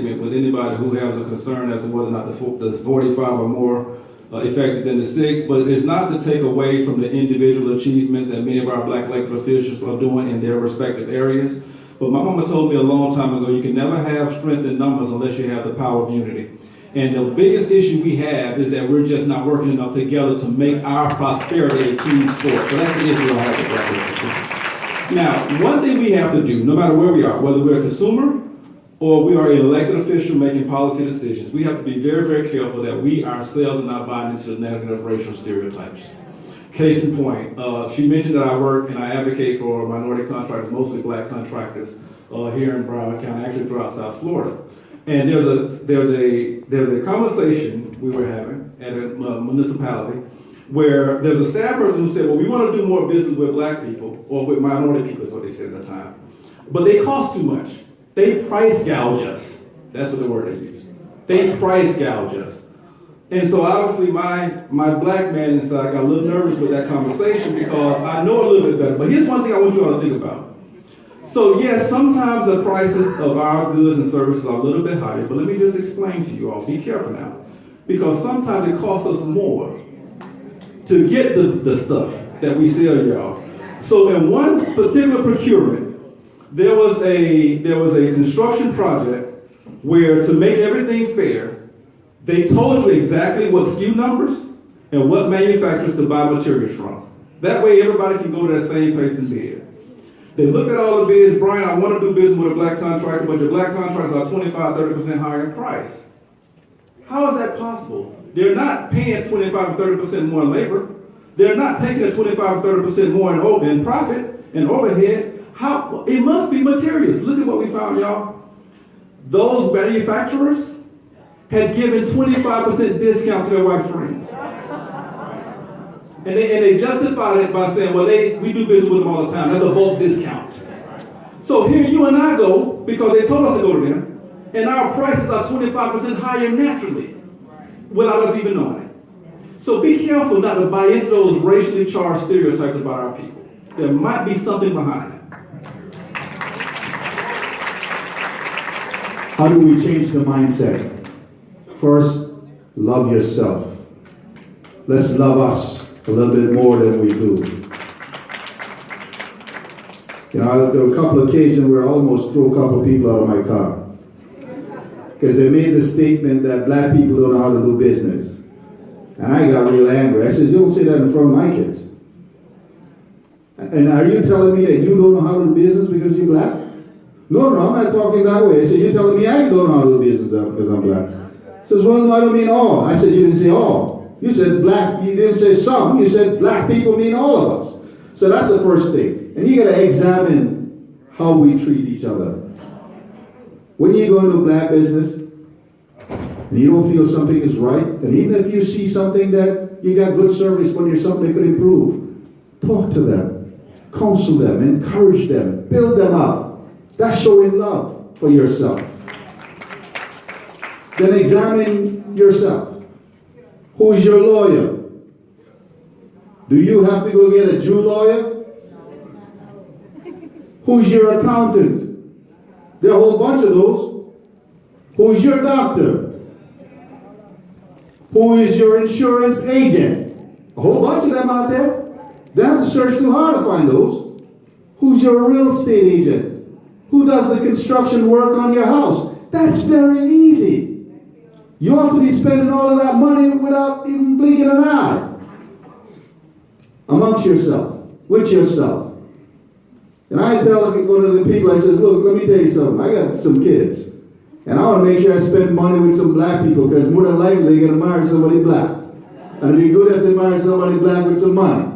with anybody who has a concern as to whether or not the 45 or more effective than the 6, but it's not to take away from the individual achievements that many of our black elected officials are doing in their respective areas. But my mama told me a long time ago, you can never have strength in numbers unless you have the power of unity. And the biggest issue we have is that we're just not working enough together to make our prosperity a team sport. So that's the issue I have with black. Now, one thing we have to do, no matter where we are, whether we're a consumer or we are an elected official making policy decisions, we have to be very, very careful that we ourselves are not buying into the negative racial stereotypes. Case in point, she mentioned that I work and I advocate for minority contractors, mostly black contractors, here in Broward County, actually throughout South Florida. And there's a conversation we were having at a municipality where there's a staff person who said, well, we want to do more business with black people, or with minority people, is what they said at the time. But they cost too much. They price gouge us. That's what the word they use. They price gouge us. And so obviously my black man inside got a little nervous with that conversation because I know a little bit better. But here's one thing I want you all to think about. So yes, sometimes the prices of our goods and services are a little bit higher, but let me just explain to you all, be careful now. Because sometimes it costs us more to get the stuff that we sell y'all. So in one particular procurement, there was a construction project where, to make everything fair, they told you exactly what SKU numbers and what manufacturers to buy materials from. That way everybody can go to that same place and bid. They looked at all the bids. Brian, I want to do business with a black contractor, but your black contractors are 25-30% higher in price. How is that possible? They're not paying 25-30% more in labor. They're not taking a 25-30% more in profit and overhead. How? It must be materials. Look at what we found, y'all. Those manufacturers had given 25% discount to their white friends. And they justified it by saying, well, we do business with them all the time. That's a bulk discount. So here you and I go, because they told us to go to them, and our prices are 25% higher naturally, without us even knowing it. So be careful not to buy into those racially charged stereotypes about our people. There might be something behind it. How do we change the mindset? First, love yourself. Let's love us a little bit more than we do. You know, there were a couple of occasions where I almost threw a couple of people out of my car because they made the statement that black people don't know how to do business. And I got real angry. I said, you don't say that in front of my kids. And are you telling me that you don't know how to do business because you're black? No, I'm not talking that way. I said, you're telling me I don't know how to do business because I'm black. He says, well, no, I don't mean all. I said, you didn't say all. You said black, you didn't say some. You said black people mean all of us. So that's the first thing. And you got to examine how we treat each other. When you go into black business and you don't feel something is right, and even if you see something that you got good service, but there's something that could improve, talk to them, counsel them, encourage them, build them up. That's showing love for yourself. Then examine yourself. Who is your lawyer? Do you have to go get a Jew lawyer? Who's your accountant? There are a whole bunch of those. Who's your doctor? Who is your insurance agent? A whole bunch of them out there. They have to search too hard to find those. Who's your real estate agent? Who does the construction work on your house? That's very easy. You ought to be spending all of that money without even blinking an eye. Amongst yourself, with yourself. And I tell one of the people, I says, look, let me tell you something. I got some kids. And I want to make sure I spend money with some black people because more than likely they're going to marry somebody black. And it'd be good if they marry somebody black with some money.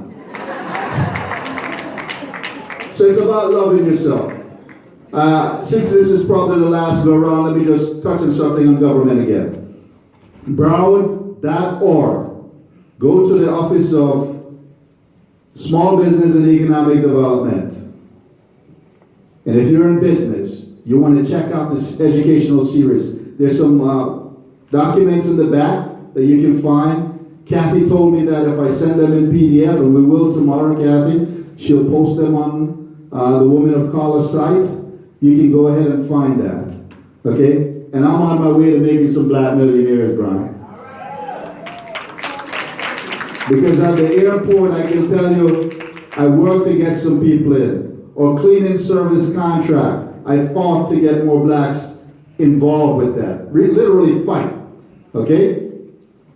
So it's about loving yourself. Since this is probably the last go around, let me just touch on something on government again. Broward.org. Go to the Office of Small Business and Economic Development. And if you're in business, you want to check out this educational series. There's some documents in the back that you can find. Kathy told me that if I send them in PDF, and we will tomorrow, Kathy, she'll post them on the Women of Color site. You can go ahead and find that. Okay? and I'm on my way to making some black millionaires, Brian. Because at the airport, I can tell you, I worked to get some people in. Or cleaning service contract, I fought to get more blacks involved with that. Literally fight, okay?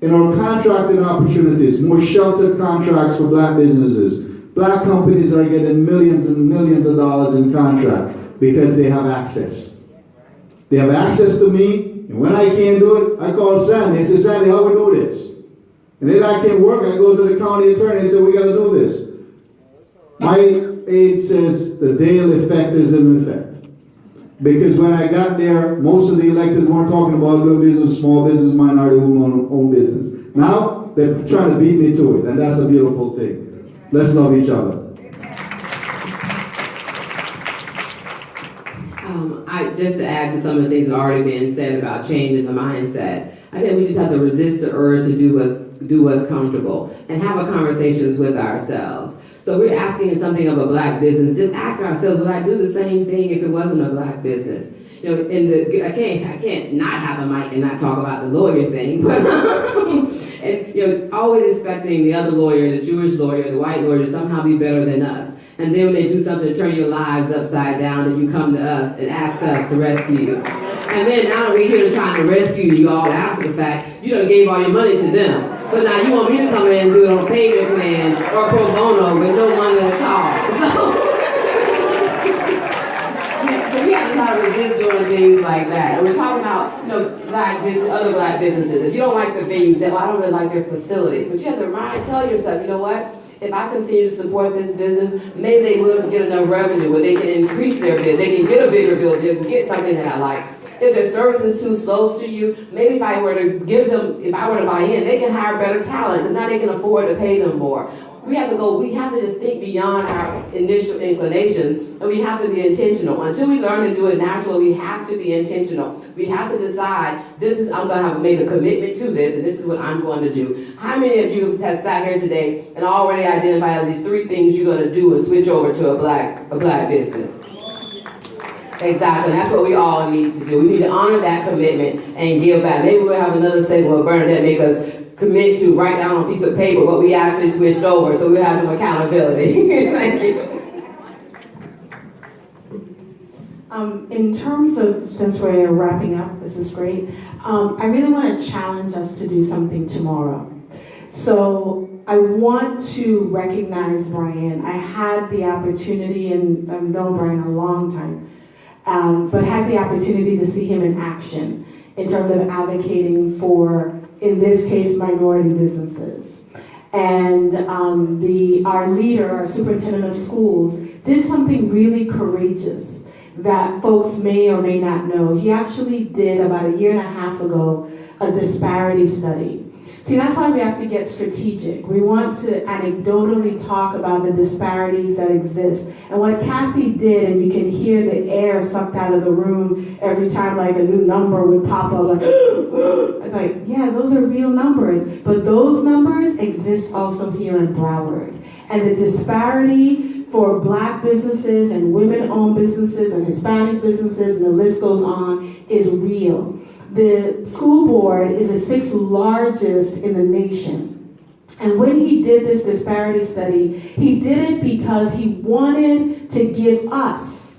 In our contracting opportunities, more sheltered contracts for black businesses. Black companies are getting millions and millions of dollars in contract because they have access. They have access to me, and when I can't do it, I call Sandy. I say, Sandy, how we do this? And then I can't work, I go to the county attorney and say, we got to do this. My aide says the Dale effect is in effect. Because when I got there, most of the electeds weren't talking about little business, small business, minority own business. Now, they're trying to beat me to it, and that's a beautiful thing. Let's love each other. Just to add to some of the things that are already being said about changing the mindset, I think we just have to resist the urge to do what's comfortable and have a conversations with ourselves. So we're asking something of a black business. Just ask ourselves, would I do the same thing if it wasn't a black business? You know, I can't not have a mic and not talk about the lawyer thing, but and you know, always expecting the other lawyer, the Jewish lawyer, the white lawyer, to somehow be better than us. And then when they do something to turn your lives upside down, and you come to us and ask us to rescue you. And then now we're here to try to rescue you all after the fact. You done gave all your money to them. So now you want me to come in and do it on a payment plan or pro bono with no money at all. So we have to try to resist doing things like that. And we're talking about, you know, black business, other black businesses. If you don't like the venue, you say, well, I don't really like their facility. But you have to tell yourself, you know what? If I continue to support this business, maybe they will get enough revenue where they can increase their bid. They can get a bigger building, they can get something that I like. If their service is too slow to you, maybe if I were to buy in, they can hire better talent, because now they can afford to pay them more. We have to just think beyond our initial inclinations, and we have to be intentional. Until we learn to do it naturally, we have to be intentional. We have to decide, I'm going to have to make a commitment to this, and this is what I'm going to do. How many of you have sat here today and already identified at least 3 things you're going to do and switch over to a black business? Exactly, that's what we all need to do. We need to honor that commitment and give back. Maybe we'll have another segment where Bernadette make us commit to write down on a piece of paper what we actually switched over, so we'll have some accountability. Thank you. In terms of, since we're wrapping up, this is great, I really want to challenge us to do something tomorrow. So I want to recognize Brian. I had the opportunity, and I've known Brian a long time, but had the opportunity to see him in action in terms of advocating for, in this case, minority businesses. And our leader, our superintendent of schools, did something really courageous that folks may or may not know. He actually did, about 1.5 years ago, a disparity study. See, that's why we have to get strategic. We want to anecdotally talk about the disparities that exist. And what Kathy did, and you can hear the air sucked out of the room every time like a new number would pop up, like, it's like, yeah, those are real numbers. But those numbers exist also here in Broward. And the disparity for black businesses and women-owned businesses and Hispanic businesses, and the list goes on, is real. The school board is the 6th largest in the nation. And when he did this disparity study, he did it because he wanted to give us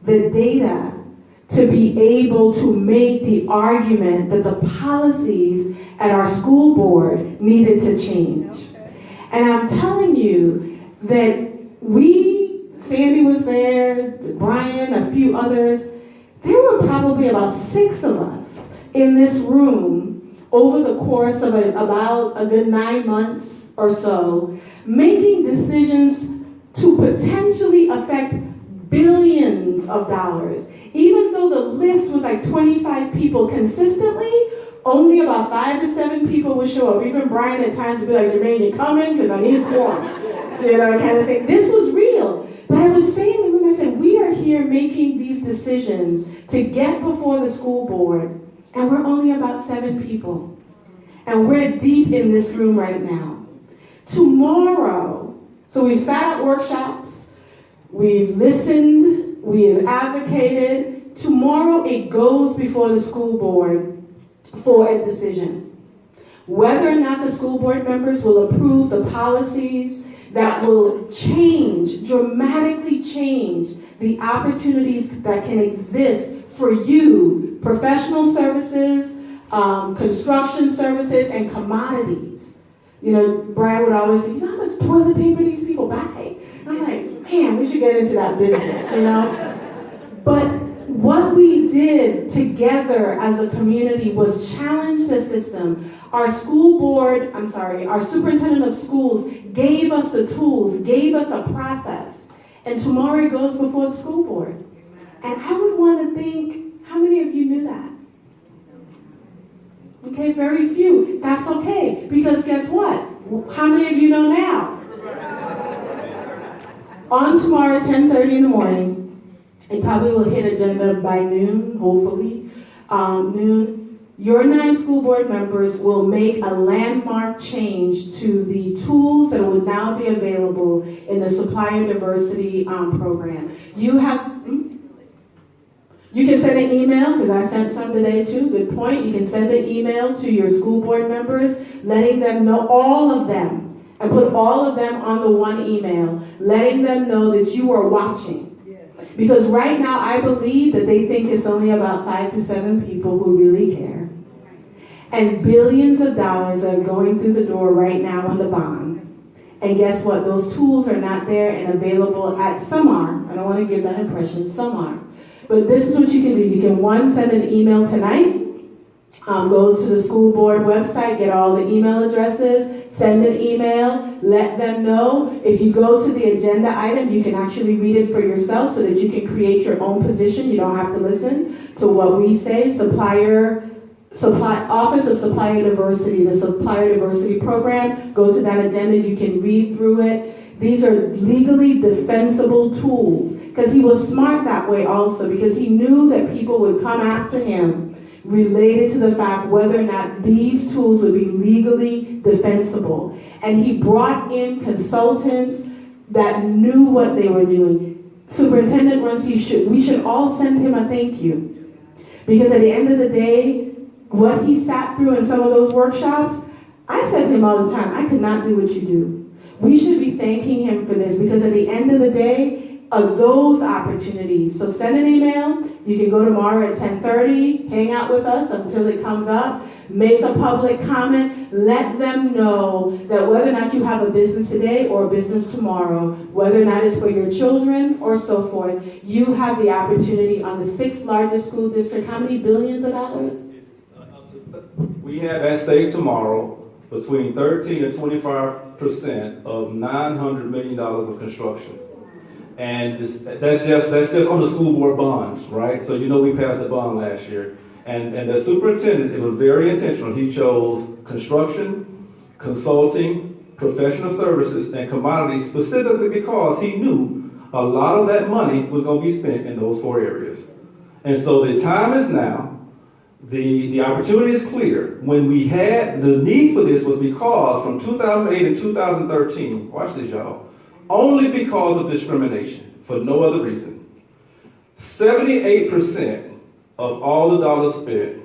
the data to be able to make the argument that the policies at our school board needed to change. And I'm telling you that Sandy was there, Brian, a few others, there were probably about 6 of us in this room over the course of about a good 9 months or so, making decisions to potentially affect billions of dollars. Even though the list was like 25 people consistently, only about 5 to 7 people would show up. Even Brian at times would be like, Jermaine, you coming? Because I need a quorum. You know, kind of thing. This was real. But I would say in the room, I said, we are here making these decisions to get before the school board, and we're only about 7 people. And we're deep in this room right now. Tomorrow, so we've sat at workshops, we've listened, we have advocated. tomorrow it goes before the school board for a decision. Whether or not the school board members will approve the policies that will change, dramatically change the opportunities that can exist for you, professional services, construction services, and commodities. You know, Brian would always say, you know how much toilet paper these people buy? And I'm like, man, we should get into that business, you know? But what we did together as a community was challenge the system. Our superintendent of schools gave us the tools, gave us a process. And tomorrow it goes before the school board. And I would want to think, how many of you knew that? Okay, very few. That's okay, because guess what? How many of you know now? On tomorrow at 10:30 in the morning, it probably will hit agenda by noon, hopefully, noon. Your 9 school board members will make a landmark change to the tools that will now be available in the supplier diversity program. You can send an email, because I sent some today too, good point. You can send an email to your school board members, letting them know, all of them, and put all of them on the one email, letting them know that you are watching. Because right now, I believe that they think it's only about 5 to 7 people who really care. And billions of dollars are going through the door right now on the bond. And guess what? Those tools are not there and available at, some are. I don't want to give that impression, some are. But this is what you can do. You can, one, send an email tonight. Go to the school board website, get all the email addresses, send an email, let them know. If you go to the agenda item, you can actually read it for yourself so that you can create your own position. You don't have to listen to what we say. Office of Supplier Diversity, the Supplier Diversity Program. Go to that agenda, you can read through it. These are legally defensible tools. Because he was smart that way also, because he knew that people would come after him related to the fact whether or not these tools would be legally defensible. And he brought in consultants that knew what they were doing. Superintendent Runcie, we should all send him a thank you. Because at the end of the day, what he sat through in some of those workshops, I said to him all the time, I could not do what you do. We should be thanking him for this, because at the end of the day, of those opportunities. So send an email. You can go tomorrow at 10:30, hang out with us until it comes up, make a public comment, let them know that whether or not you have a business today or a business tomorrow, whether or not it's for your children or so forth, you have the opportunity on the 6th largest school district. How many billions of dollars? We have at stake tomorrow between 13 and 25% of $900 million of construction. And that's just on the school board bonds, right? So you know we passed the bond last year. And the superintendent, it was very intentional. He chose construction, consulting, professional services, and commodities specifically because he knew a lot of that money was going to be spent in those 4 areas. And so the time is now. The opportunity is clear. When we had the need for this was because from 2008 and 2013, watch this, y'all, only because of discrimination, for no other reason, 78% of all the dollars spent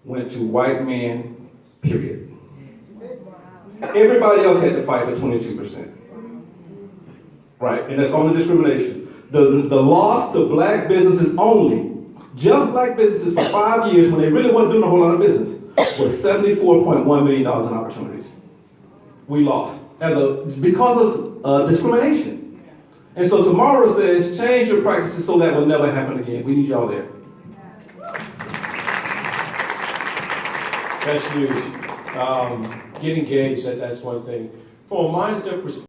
went to white men, period. Everybody else had to fight for 22%. Right, and that's only discrimination. The loss to black businesses only, just black businesses for 5 years when they really weren't doing a whole lot of business, was $74.1 million in opportunities. We lost because of discrimination. And so tomorrow says, change your practices so that will never happen again. We need y'all there. That's huge. Get engaged, that's one thing. From a mindset perspective,